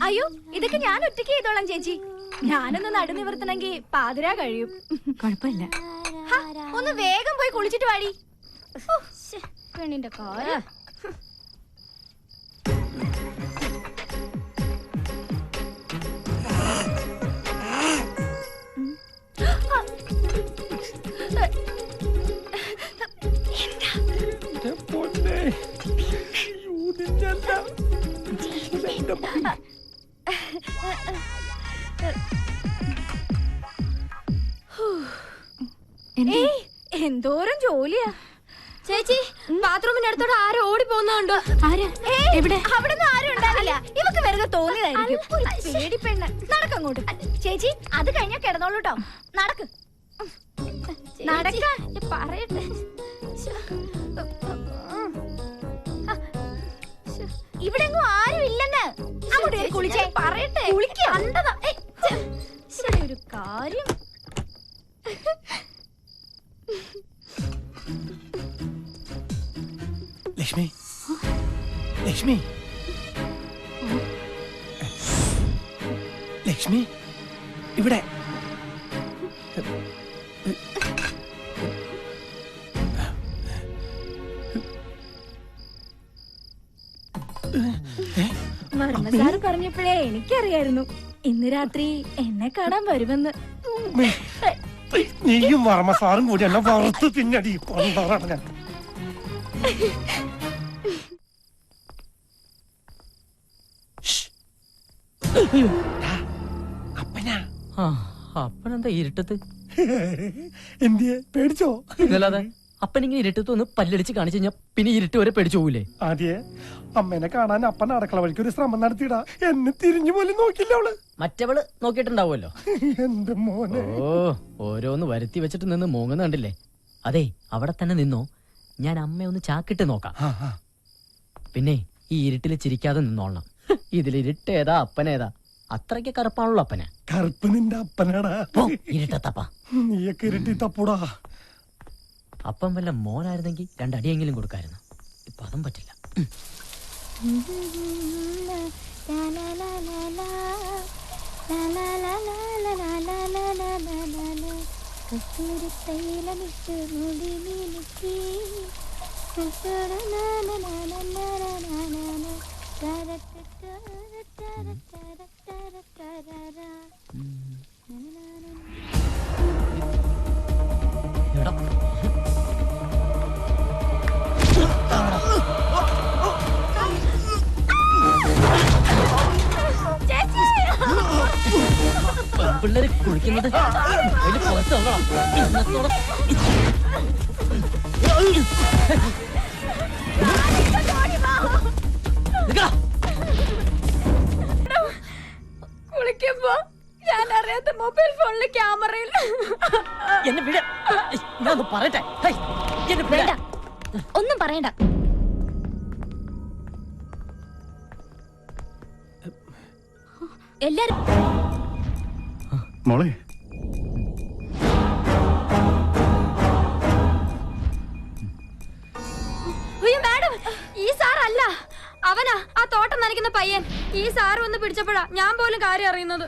അയ്യോ ഇതൊക്കെ ഞാൻ ഒറ്റയ്ക്ക് ചെയ്തോളാം ചേച്ചി. ഞാനൊന്ന് നടുനിവർത്തണമെങ്കിൽ പാതിരാ കഴിയും. കുഴപ്പമില്ല. ഒന്ന് വേഗം പോയി കുളിച്ചിട്ട് വാടി. പെണ്ണിന്റെ കാര്യം. എന്തോരം ജോലിയാ ചേച്ചി. ബാത്റൂമിന്റെ അടുത്തോടെ ആരും ഓടി പോകുന്നുണ്ടോ? എവിടെ? അവിടെ ഒന്നും ആരും ഉണ്ടാവില്ല. ഇവക്ക് വെറുതെ തോന്നിയതായിരിക്കും. പേടി പെണ്ണ്. നടക്കങ്ങോട്ട് ചേച്ചി. അത് കഴിഞ്ഞാ കിടന്നോളൂ കേട്ടോ. നടക്ക് നടക്കാൻ പറയട്ടെ. ഇവിടെ എങ്ങും ആരും ഇല്ലെന്ന്. അങ്ങോട്ട് കുളിച്ചേ പറയട്ടെ. കുളിക്കണ്ടതാ ഒരു കാര്യം. ലക്ഷ്മി, ലക്ഷ്മി, ലക്ഷ്മി, ഇവിടെ. വർമ്മ സാറ് പറഞ്ഞപ്പോഴേ എനിക്കറിയായിരുന്നു ഇന്ന് രാത്രി എന്നെ കാണാൻ വരുമെന്ന്. നീയും വർമ്മ സാറും കൂടി എന്നെ വറുത്ത് പിന്നടി കൊണ്ടാറാണ് ഞാൻ. അപ്പനാ? അപ്പനെന്താ ഇരുട്ടത്ത്? എന്തിയെ പേടിച്ചോ? ഇതല്ലാതെ അപ്പനിങ്ങനെ ഇരുട്ടത്ത് ഒന്ന് പല്ലടിച്ച് കാണിച്ചു കഴിഞ്ഞാ പിന്നെ ഇരുട്ട് വരെ പേടിച്ചു പോകൂലേ? ആദ്യേ അമ്മേനെ കാണാൻ അപ്പൻ അടുക്കള വഴിക്ക് ഒരു ശ്രമം നടത്തിയിടാ. എന്നെ തിരിഞ്ഞു പോലും നോക്കില്ല അവള്. മറ്റവള് നോക്കിയിട്ടുണ്ടാവുമല്ലോ. എന്റെ മോനെ. ഓരോന്ന് വരുത്തി വെച്ചിട്ട് നിന്ന് മൂങ്ങുന്ന കണ്ടില്ലേ? അതെ, അവിടെ തന്നെ നിന്നോ. ഞാൻ അമ്മയെ ഒന്ന് ചാക്കിട്ട് നോക്കാം. പിന്നെ ഈ ഇരുട്ടില് ചിരിക്കാതെ നിന്നോളണം. ഇതിലിരുട്ടേതാ അപ്പനേതാ? അത്രയ്ക്ക് കറുപ്പാണല്ലോ അപ്പന്. കറുപ്പ് നിന്റെ അപ്പനാടാ. ഇരുട്ടത്തപ്പ നീയൊക്കെ ഇരുട്ടി തപ്പൂടാ. അപ്പം വല്ല മോനായിരുന്നെങ്കിൽ രണ്ടടിയെങ്കിലും കൊടുക്കായിരുന്നു. ഇപ്പൊ അതും പറ്റില്ല. പിള്ളേര് കുളിക്കുന്നത് ഇന്നത്തോടെ കുളിക്കുമ്പോ ഞാൻ അറിയാത്ത മൊബൈൽ ഫോണില് ക്യാമറയിൽ എന്നെ വിട. ഞാൻ പറയട്ടെ. വേണ്ട, ഒന്നും പറയണ്ട. എല്ലാരും മോളെ, മാഡം, ഈ സാറല്ല, അവനാ ആ തോട്ടം നനയ്ക്കുന്ന പയ്യൻ. ഈ സാറ് വന്ന് പിടിച്ചപ്പോഴാ ഞാൻ പോലും കാര്യം അറിയുന്നത്.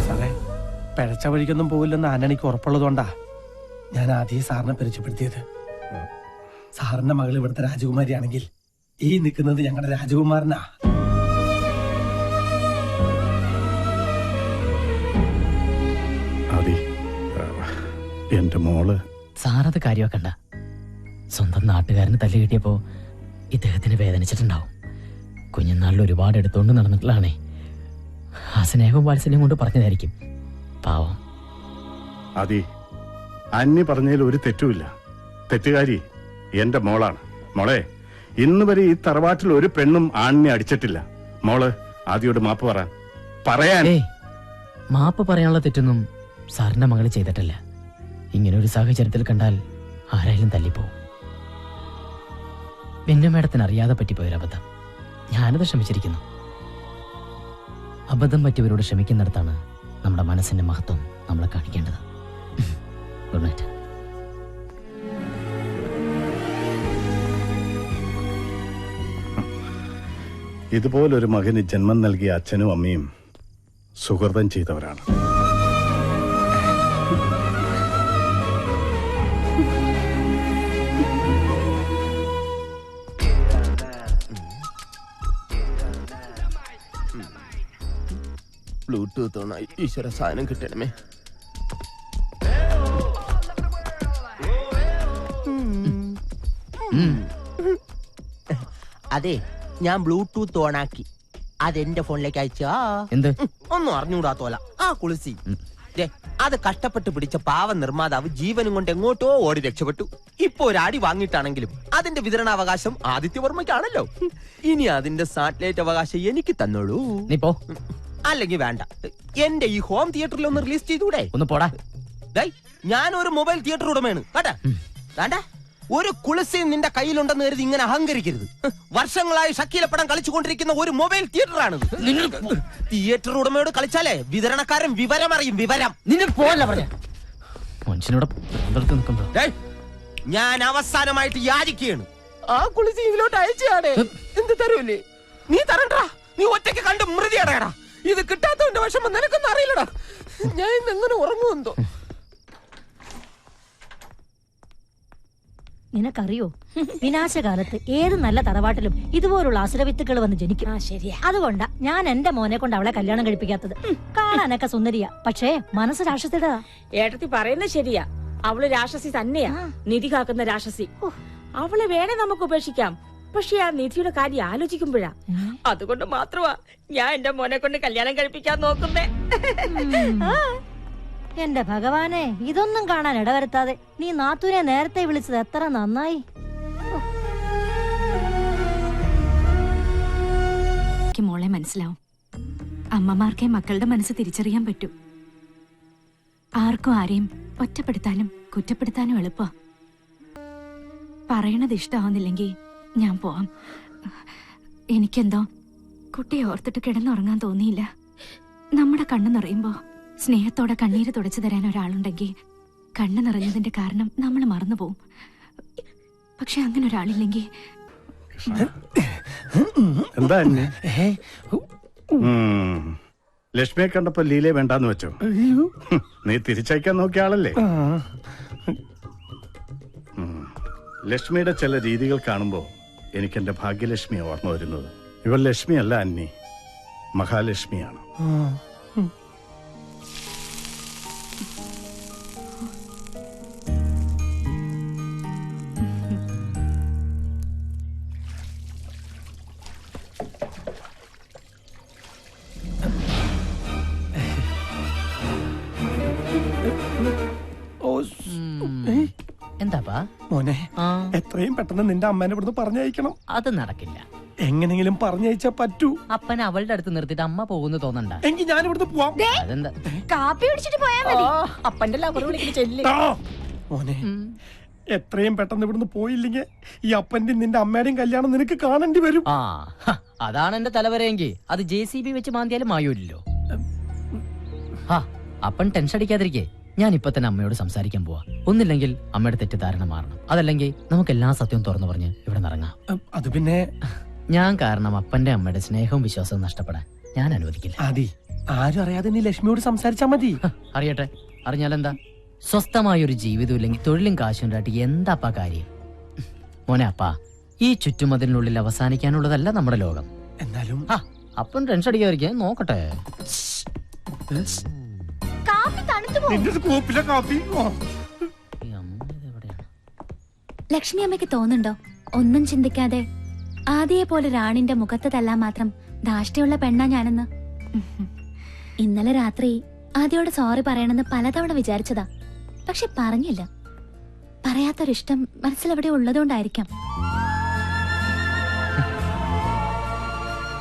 സാറേ, പിഴച്ച വഴിക്കൊന്നും പോവില്ലെന്ന് ആന്റണിക്ക് ഉറപ്പുള്ളതുകൊണ്ടാ ഞാൻ ആദ്യം സാറിനെ പരിചയപ്പെടുത്തിയത്. സാറിന്റെ മകൾ ഇവിടുത്തെ രാജകുമാരിയാണെങ്കിൽ ഈ നിൽക്കുന്നത് ഞങ്ങളുടെ രാജകുമാരനാ. എന്റെ മോള്. സാറത് കാര്യമാക്കണ്ട. സ്വന്തം നാട്ടുകാരന് തല്ല് കിട്ടിയപ്പോ ഇദ്ദേഹത്തിന് വേദനിച്ചിട്ടുണ്ടാവും. കുഞ്ഞുനാളിൽ ഒരുപാട് എടുത്തോണ്ട് നടന്നിട്ടുള്ളതാണേ. ആ സ്നേഹവും വാത്സല്യം കൊണ്ട് പറഞ്ഞതായിരിക്കും. പാവം. അതി, അന്നി പറഞ്ഞതിൽ ഒരു തെറ്റുമില്ല. തെറ്റുകാരി എന്റെ മോളാണ്. മോളെ, ഇന്ന് വരെ ഈ തറവാട്ടിൽ ഒരു പെണ്ണും ആണിനെ അടിച്ചിട്ടില്ല. മോള് ആദ്യോട് മാപ്പ് പറയാൻ. മാപ്പ് പറയാനുള്ള തെറ്റൊന്നും സാറിന്റെ മകള് ചെയ്തിട്ടില്ല. ഇങ്ങനെ ഒരു സാഹചര്യത്തിൽ കണ്ടാൽ ആരായാലും തല്ലിപ്പോവും. പിന്നെ മേഡത്തിന് അറിയാതെ പറ്റിപ്പോയൊരബദ്ധം. ഞാനത് ക്ഷമിച്ചിരിക്കുന്നു. അബദ്ധം പറ്റിയവരോട് ക്ഷമിക്കുന്നിടത്താണ് നമ്മുടെ മനസ്സിന്റെ മഹത്വം നമ്മളെ കാണിക്കേണ്ടത്. Good night. ഇതുപോലൊരു മകന് ജന്മം നൽകിയ അച്ഛനും അമ്മയും സുഹൃതം ചെയ്തവരാണ്. ബ്ലൂടൂത്ത് ഓണായി. ഈശ്വര സാധനം കിട്ടണമേ. അതെ, ഞാൻ ബ്ലൂടൂത്ത് ഓണാക്കി. അതെന്റെ ഫോണിലേക്ക് അയച്ചാ എന്ത് ഒന്നും അറിഞ്ഞുകൂടാത്തോല. ആ കുളിസി ദേ, അത് കഷ്ടപ്പെട്ട് പിടിച്ച പാവ നിർമ്മാതാവ് ജീവനും കൊണ്ട് എങ്ങോട്ടോ ഓടി രക്ഷപ്പെട്ടു. ഇപ്പൊ ഒരു അടി വാങ്ങിയിട്ടാണെങ്കിലും അതിന്റെ വിതരണാവകാശം ആദിത്യവർമ്മയ്ക്കാണല്ലോ. ഇനി അതിന്റെ സാറ്റലൈറ്റ് അവകാശം എനിക്ക് തന്നോളൂ. നീ പോ. അല്ലെങ്കിൽ വേണ്ട, എന്റെ ഈ ഹോം തിയേറ്ററിൽ ഒന്ന് റിലീസ് ചെയ്തൂടെ? ഒന്ന് പോടാ. ഞാനൊരു മൊബൈൽ തിയേറ്റർ ഉടമയാണ് കേട്ടാ. വേണ്ട, ഒരു കുളിസി നിന്റെ കയ്യിലുണ്ടെന്ന് കരുതി ഇങ്ങനെ അഹങ്കരിക്കരുത്. വർഷങ്ങളായി ഷക്കീല പടം കളിച്ചുകൊണ്ടിരിക്കുന്ന ഒരു മൊബൈൽ തിയേറ്ററാണിത്. തിയേറ്റർ ഉടമയോട് കളിച്ചാലേ വിതരണക്കാരൻ വിവരം അറിയും. വിവരം നിന്നെ പോവല്ല പറഞ്ഞ മനുഷ്യനോട് നിൽക്കുമ്പോ ഞാൻ അവസാനമായിട്ട് യാചിക്കുകയാണ്. ആ കുളിസി ഇതിലോട്ട് അയച്ചാണ്. എന്ത് തരൂല്ലേ? നീ തരണ്ടാ. നീ ഒറ്റയ്ക്ക് കണ്ട് മൃതി അടയടാ. ഇത് കിട്ടാത്തവന്റെ വിഷമം നിനക്കൊന്നും അറിയില്ലടാ. ഞാൻ ഇന്ന് എങ്ങനെ ഉറങ്ങുമെന്തോ. നിനക്കറിയോ, വിനാശകാലത്ത് ഏത് നല്ല തറവാട്ടിലും ഇതുപോലുള്ള അസുരവിത്തുക്കൾ വന്ന് ജനിക്കും. ശരിയാ. അതുകൊണ്ടാ ഞാൻ എന്റെ മോനെ കൊണ്ട് അവളെ കല്യാണം കഴിപ്പിക്കാത്തത്. കാണാനൊക്കെ സുന്ദരിയാ, പക്ഷേ മനസ്സ് രാക്ഷസിയുടെ. ഏട്ടത്തി പറയുന്നത് ശരിയാ. അവള് രാക്ഷസി തന്നെയാ, നിധി കാക്കുന്ന രാക്ഷസി. അവളെ വേണേ നമുക്ക് ഉപേക്ഷിക്കാം, പക്ഷെ ആ നിധിയുടെ കാര്യം ആലോചിക്കുമ്പോഴാ. അതുകൊണ്ട് മാത്രമാ ഞാൻ എന്റെ മോനെ കൊണ്ട് കല്യാണം കഴിപ്പിക്കാൻ നോക്കുന്നേ. എന്റെ ഭഗവാനെ, ഇതൊന്നും കാണാൻ ഇടവരുത്താതെ നീ നാത്തൂനെ നേരത്തെ വിളിച്ചത് എത്ര നന്നായി. മോളെ മനസ്സിലാവും. അമ്മമാർക്കേ മക്കളുടെ മനസ്സ് തിരിച്ചറിയാൻ പറ്റൂ. ആർക്കും ആരെയും ഒറ്റപ്പെടുത്താനും കുറ്റപ്പെടുത്താനും എളുപ്പാ. പറയണത് ഇഷ്ടമാവുന്നില്ലെങ്കിൽ ഞാൻ പോവാം. എനിക്കെന്തോ കുട്ടിയെ ഓർത്തിട്ട് കിടന്നുറങ്ങാൻ തോന്നിയില്ല. നമ്മുടെ കണ്ണു നിറയുമ്പോ സ്നേഹത്തോടെ കണ്ണീര് തുടച്ചു തരാൻ ഒരാളുണ്ടെങ്കിൽ കണ്ണു നിറഞ്ഞതിന്റെ കാരണം നമ്മൾ മറന്നുപോകും. പക്ഷെ അങ്ങനെ ഒരാളില്ലെങ്കിൽ എന്താ ലക്ഷ്മിയെ കണ്ടപ്പോ ലീലയെ വേണ്ടാന്ന് വെച്ചോ? നീ തിരിച്ചയക്കാൻ നോക്കിയ ആളല്ലേ. ലക്ഷ്മിയുടെ ചില രീതികൾ കാണുമ്പോ എനിക്ക് എന്റെ ഭാഗ്യലക്ഷ്മിയെ ഓർമ്മ വരുന്നത്. ഇവൾ ലക്ഷ്മിയല്ല അന്നി, മഹാലക്ഷ്മിയാണ്. എന്താപ്പാ മോനെ, എത്രയും പെട്ടെന്ന് നിന്റെ അമ്മേനെ ഇവിടുന്ന് പറഞ്ഞയക്കണം. അത് നടക്കില്ല. എങ്ങനെങ്കിലും പറഞ്ഞയച്ചാ പറ്റൂ. അപ്പൻ അവളുടെ അടുത്ത് നിർത്തിയിട്ട് അമ്മ പോകുന്നു തോന്നണ്ട. എങ്കിൽ ഞാൻ ഇവിടുന്ന് പോവാം. അതെന്താ? കാപ്പി പിടിച്ചിട്ട് പോയാ മതി. അപ്പന്റെ ലവർ വിളിക്കുന്ന ചെല്ലി. മോനെ, എത്രയും പെട്ടെന്ന് ഇവിടുന്ന് പോയില്ലെങ്കിൽ ഈ അപ്പന്റെയും നിന്റെ അമ്മയുടെയും കല്യാണം നിനക്ക് കാണേണ്ടി വരും. അതാണ് എന്റെ തലവരെയെങ്കിൽ അത് JCB വെച്ച് മാന്തിയാലും മായൂരില്ലോ. അപ്പൻ ടെൻഷൻ അടിക്കാതിരിക്കേ. ഞാൻ ഇപ്പൊ തന്നെ അമ്മയോട് സംസാരിക്കാൻ പോവാ. ഒന്നില്ലെങ്കിൽ അമ്മയുടെ തെറ്റിദ്ധാരണ മാറണം, അതല്ലെങ്കിൽ നമുക്ക് എല്ലാ സത്യവും തുറന്നു പറഞ്ഞ് ഇവിടെ നിറങ്ങാം. അത് പിന്നെ ഞാൻ കാരണം അപ്പന്റെ അമ്മയുടെ സ്നേഹവും വിശ്വാസവും നഷ്ടപ്പെടാൻ ഞാൻ അനുവദിക്കില്ല. ആദി, ആരും അറിയാതെ നീ ലക്ഷ്മിയോട് സംസാരിച്ചാ മതി. അറിയട്ടെ, അറിഞ്ഞാലെന്താ? സ്വസ്ഥമായൊരു ജീവിതം ഇല്ലെങ്കിൽ തൊഴിലും കാശും ഉണ്ടായിട്ട് എന്താപ്പാ കാര്യം? മോനെ അപ്പാ, ഈ ചുറ്റുമതിനുള്ളിൽ അവസാനിക്കാനുള്ളതല്ല നമ്മുടെ ലോകം. എന്നാലും അപ്പം ടെൻഷൻ അടിക്കാതിരിക്കാൻ നോക്കട്ടെ. ലക്ഷ്മി അമ്മയ്ക്ക് തോന്നുന്നുണ്ടോ ഒന്നും ചിന്തിക്കാതെ ആദിയെ പോലെ റാണിന്റെ മുഖത്ത് തല്ലാൻ മാത്രം ധാഷ്ട്യമുള്ള പെണ്ണാ ഞാനെന്ന്? ഇന്നലെ രാത്രി ആദിയോട് സോറി പറയണമെന്ന് പലതവണ വിചാരിച്ചതാ, പക്ഷെ പറഞ്ഞില്ല. പറയാത്തൊരിഷ്ടം മനസ്സിലെവിടെ ഉള്ളതുകൊണ്ടായിരിക്കാം.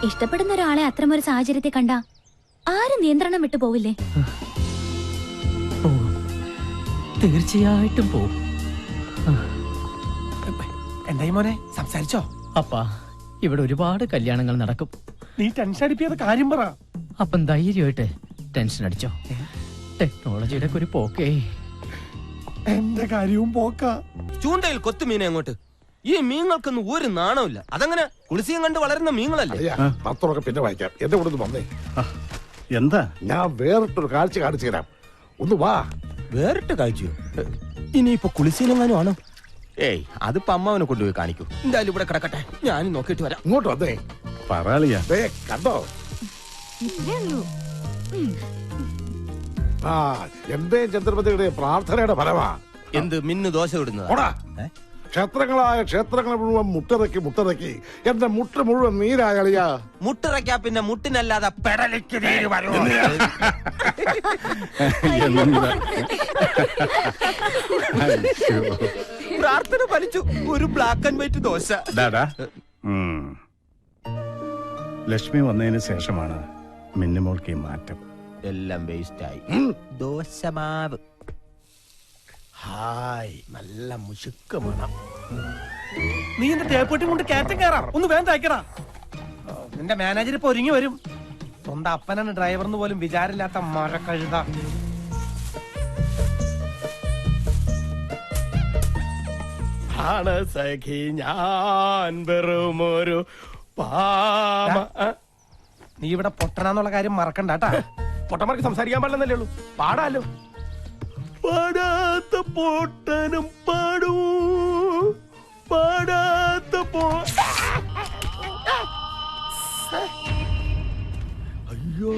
ഇഷ്ടപ്പെടുന്ന ഒരാളെ അത്തരമൊരു സാഹചര്യത്തെ കണ്ട ആരും നിയന്ത്രണം വിട്ടു പോവില്ലേ? തീർച്ചയായിട്ടും പോവും. എന്തായി മോനെ, സംസാരിച്ചോ? അപ്പാ, ഇവിടെ ഒരുപാട് കല്യാണങ്ങൾ നടക്കും. നീ ടെൻഷൻ അടിപ്പിയാതെ കാര്യം പറ. അപ്പം ധൈര്യമായിട്ട് ടെൻഷൻ അടിച്ചോ. ടെക്നോളജിയുടെ ഒരു പോക്കേ. എന്റെ കാര്യവും പോക്ക. ചൂണ്ടയിൽ കൊത്തുമീനെ അങ്ങോട്ട്. ഈ മീനുകൾക്കൊന്നും ഒരു നാണമില്ല. അതങ്ങനെ കുളിസിയും കണ്ട് വളരുന്ന മീനുകളല്ലേ? പത്രമൊക്കെ പിന്നെ വായിക്കാം. എന്റെ കൂടെ ഒന്ന് വന്നേ. എന്താ? ഞാൻ വേറിട്ടൊരു കാഴ്ച കാണിച്ചു തരാം. ഒന്ന് വാ. വേറിട്ട് കാഴ്ചയോ? ഇനിയിപ്പോ കുളിസിയിലെങ്ങാനും ആണോ? ഏയ്, അതിപ്പോ അമ്മാവനെ കൊണ്ടുപോയി കാണിക്കൂ. എന്തായാലും ഇവിടെ കിടക്കട്ടെ, ഞാൻ നോക്കിയിട്ട് വരാം. ഇങ്ങോട്ട് വന്നേ. പറയാളിയാ. കണ്ടോ? ആ, എന്റെ ചന്ദ്രപതിയുടെ പ്രാർത്ഥനയുടെ ഫലമാ. എന്ത് മിന്നു ദോശ ഇടുന്നത്? ക്ഷേത്രങ്ങളായ ക്ഷേത്രങ്ങൾ മുഴുവൻ മുട്ടിറക്കി എന്റെ മുട്ട് മുഴുവൻ നീരാകളിയാ. മുട്ടിറക്കാ പിന്നെ മുട്ടിനല്ലാതെ പെടലിക്ക് നീര് വരൂ. പ്രാർത്ഥന ഫലിച്ചു. ഒരു black and white dosa. Lakshmi വന്നതിന് ശേഷമാണ് മിന്നുമോൾക്ക് ഈ മാറ്റം. എല്ലാം വേസ്റ്റ് ആയി. ദോശമാവ്. ഹായ്, നല്ല മുശുക്ക് മണം. നീ എന്റെ തേപ്പൊട്ടി കൊണ്ട് കയറ്റം കയറാം. ഒന്ന് വേഗം തയ്ക്കടാ. നിന്റെ മാനേജർ ഇപ്പൊ ഒരുങ്ങി വരും. സ്വന്തം അപ്പനാണ് ഡ്രൈവർന്ന് പോലും വിചാരമില്ലാത്ത മരക്കഴുത. ആണ് സഖി ഞാൻ വെറുമൊരു പാമ. നീ ഇവിടെ പൊട്ടനാന്നുള്ള കാര്യം മറക്കണ്ടാട്ടാ. പൊട്ടന്മാർക്ക് സംസാരിക്കാൻ പാടില്ലെന്നല്ലേ ഉള്ളൂ. പാടാലോ. പാടാത്ത പൊട്ടനും പാടൂ, പാടാത്ത അയ്യോ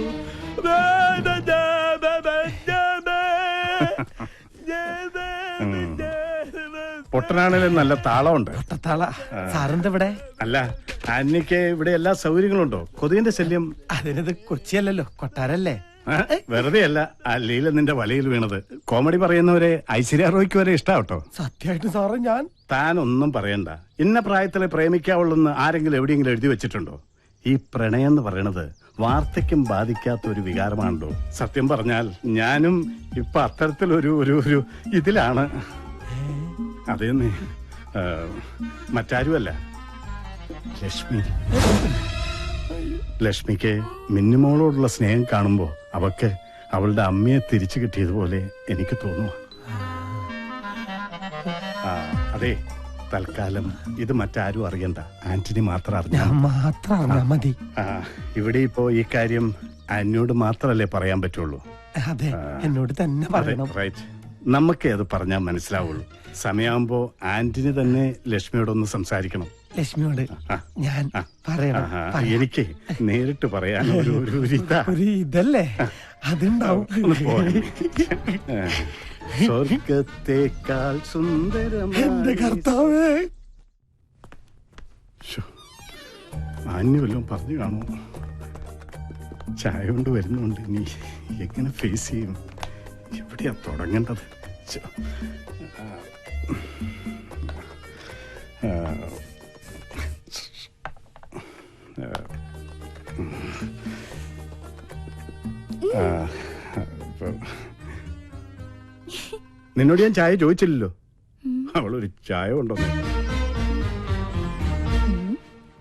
പൊട്ടനാണേലും നല്ല താളമുണ്ട്. സാറിന്റെ ഇവിടെ അല്ല, അന്നിക്ക് ഇവിടെ എല്ലാ സൗകര്യങ്ങളും ഉണ്ടോ? കൊതുകിന്റെ ശല്യം? അതിനത് കൊച്ചിയല്ലല്ലോ, കൊട്ടാരല്ലേ. വെറുതെ അല്ല, അല്ലീല നിന്റെ വലയിൽ വീണത്. കോമഡി പറയുന്നവരെ ഐശ്വര്യ റോയ്ക്ക് വരെ ഇഷ്ടാവട്ടോ. സത്യമായിട്ട് സാറ് ഞാൻ താനൊന്നും പറയണ്ട. ഇന്ന പ്രായത്തിലെ പ്രേമിക്കാവുള്ളെന്ന് ആരെങ്കിലും എവിടെയെങ്കിലും എഴുതി വെച്ചിട്ടുണ്ടോ? ഈ പ്രണയം എന്ന് പറയണത് വാർദ്ധക്യം ബാധിക്കാത്ത ഒരു വികാരമാണല്ലോ. സത്യം പറഞ്ഞാൽ ഞാനും ഇപ്പൊ അത്തരത്തിലൊരു ഒരു ഒരു ഇതിലാണ്. അതേന്ന് മറ്റാരുമല്ല, ലക്ഷ്മി. ലക്ഷ്മിക്ക് മിന്നുമോളോടുള്ള സ്നേഹം കാണുമ്പോ അവക്ക് അവളുടെ അമ്മയെ തിരിച്ചു കിട്ടിയതുപോലെ എനിക്ക് തോന്നുന്നു. അതെ, തൽക്കാലം ഇത് മറ്റാരും അറിയണ്ട. ആന്റണി മാത്രം അറിഞ്ഞാൽ മതി. ഇവിടെ ഇപ്പോ ഈ കാര്യം എന്നോട് മാത്രല്ലേ പറയാൻ പറ്റുള്ളൂ. അതെ, എന്നോട് തന്നെ പറയണം. റൈറ്റ്. നമുക്കേ അത് പറഞ്ഞാൽ മനസ്സിലാവുള്ളൂ. സമയമാകുമ്പോ ആന്റണി തന്നെ ലക്ഷ്മിയോടൊന്ന് സംസാരിക്കണം. ലക്ഷ്മിയോട് ഞാൻ പറയണം. എനിക്ക് നേരിട്ട് പറയാൻ ഒരു ഇതല്ലേ അതുണ്ടാവും. സ്വർഗത്തേക്കാൾ സുന്ദരമായ എന്റെ കർത്താവേ. ആന്യ വല്ലതും പറഞ്ഞു കാണുമോ? ചായ കൊണ്ട് വരുന്നുണ്ട്. ഇനി എങ്ങനെ ഫേസ് ചെയ്യും? എവിടെയാ തുടങ്ങേണ്ടത്? നിന്നോട് ഞാൻ ചായ ചോദിച്ചില്ലല്ലോ. അവളൊരു ചായ കൊണ്ടുവന്നു.